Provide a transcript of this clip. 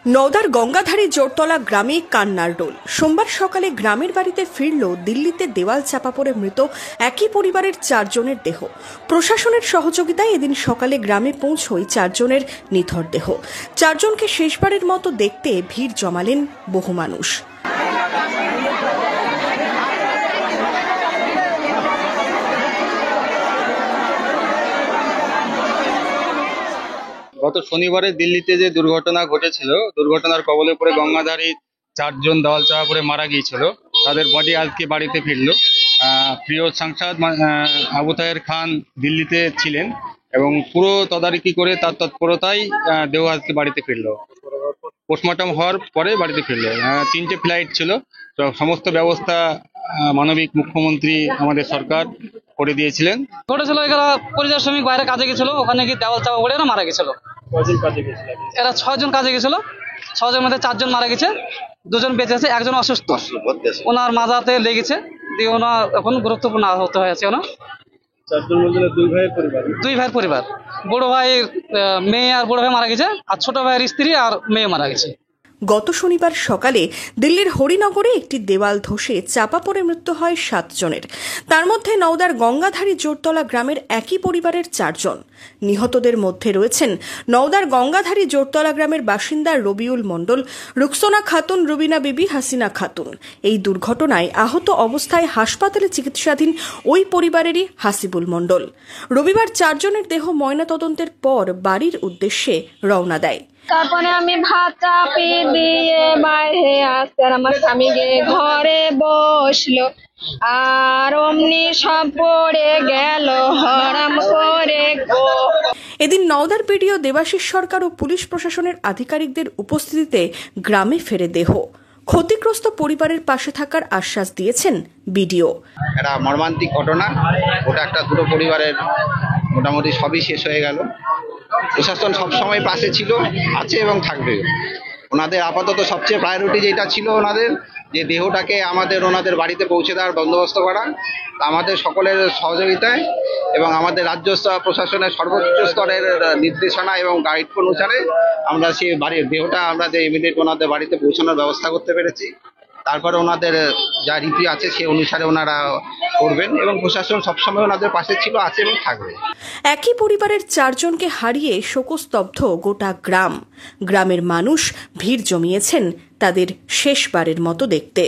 নওদার গঙ্গাধারী জোরতলা গ্রামে কান্নার রোল। সোমবার সকালে গ্রামের বাড়িতে ফিরল দিল্লিতে দেওয়াল চাপা পড়ে মৃত একই পরিবারের 4 জনের দেহ। প্রশাসনের সহযোগিতায় এদিন সকালে গ্রামে পৌঁছয় 4 জনের নিথর দেহ। 4 জনকে শেষবারের মতো দেখতে ভিড় জমালেন বহু মানুষ। গত শনিবারে দিল্লিতে যে দুর্ঘটনা ঘটেছিল, দুর্ঘটনার কবলে পড়ে গঙ্গাধারী 4 জন দেওয়াল চাপা পড়ে মারা গিয়েছিল, তাদের বডি আজকে বাড়িতে ফিরলো। প্রিয় সাংসদ আবু তাহের খান দিল্লিতে ছিলেন এবং পুরো তদারকি করে তার তৎপরতায় দেহ আজকে বাড়িতে ফিরলো। পোস্টমর্টম হওয়ার পরে বাড়িতে ফিরলো। 3টে ফ্লাইট ছিল, তো সমস্ত ব্যবস্থা মানবিক মুখ্যমন্ত্রী আমাদের সরকার করে দিয়েছিলেন। ঘটেছিল এরা পরিযায়ী শ্রমিক বাইরে কাজে গেছিল, ওখানে কি দেওয়াল চাপা পড়ে এরা মারা গেছিল। এরা 6 জন কাজে গেছিল, 6 জনের মধ্যে 4 জন মারা গেছে, 2 জন বেঁচে আছে, একজন অসুস্থ, ওনার মাজাতে লেগেছে, দিয়ে ওনার এখন গুরুত্বপূর্ণ আহত হয়েছে। ওনার 4 জন মধ্যে 2 ভাইয়ের পরিবার, বড় ভাইয়ের মেয়ে আর বড় ভাই মারা গেছে, আর ছোট ভাইয়ের স্ত্রী আর মেয়ে মারা গেছে। গত শনিবার সকালে দিল্লির হরিনগরে একটি দেওয়াল ধসে চাপা পড়ে মৃত্যু হয় 7 জনের। তার মধ্যে নওদার গঙ্গাধারী জোরতলা গ্রামের একই পরিবারের 4 জন। নিহতদের মধ্যে রয়েছেন নওদার গঙ্গাধারী জোরতলা গ্রামের বাসিন্দা রবিউল মণ্ডল, রুকসোনা খাতুন, রুবিনা বিবি, হাসিনা খাতুন। এই দুর্ঘটনায় আহত অবস্থায় হাসপাতালে চিকিৎসাধীন ওই পরিবারেরই হাসিবুল মণ্ডল। রবিবার 4 জনের দেহ ময়নাতদন্তের পর বাড়ির উদ্দেশ্যে রওনা দেয়। তারপরে আমি ভাত চাপি দিয়ে বাইরে আসতে আমার স্বামী গিয়ে ঘরে বসলো, আর অমনি সব পড়ে গেল হরাম করে গো। এদিন নওদার বিডিও দেবাশিস সরকার ও পুলিশ প্রশাসনের আধিকারিকদের উপস্থিতিতে গ্রামে ফেরে দেহ। ক্ষতিগ্রস্ত পরিবারের পাশে থাকার আশ্বাস দিয়েছেন বিডিও। এটা মর্মান্তিক ঘটনা, ওটা একটা দুটো পরিবারের মোটামুটি সবই শেষ হয়ে গেল। প্রশাসন সবসময় পাশে ছিল, আছে এবং থাকবে। ওনাদের আপাতত সবচেয়ে প্রায়োরিটি যেটা ছিল ওনাদের, যে দেহটাকে ওনাদের বাড়িতে পৌঁছে দেওয়ার বন্দোবস্ত করা। আমাদের সকলের সহযোগিতায় এবং আমাদের রাজ্য প্রশাসনের সর্বোচ্চ স্তরের নির্দেশনা এবং গাইড অনুসারে আমরা সেই বাড়ির দেহটা ইমিডিয়েট ওনাদের বাড়িতে পৌঁছানোর ব্যবস্থা করতে পেরেছি। তারপরে ওনাদের যা রীতি আছে সে অনুসারে ওনারা করবেন এবং প্রশাসন সবসময় ওনাদের পাশে ছিল, আছে এবং থাকবে। একই পরিবারের 4 জনকে হারিয়ে শোকস্তব্ধ গোটা গ্রাম। গ্রামের মানুষ ভিড় জমিয়েছেন তাদের শেষবারের মতো দেখতে।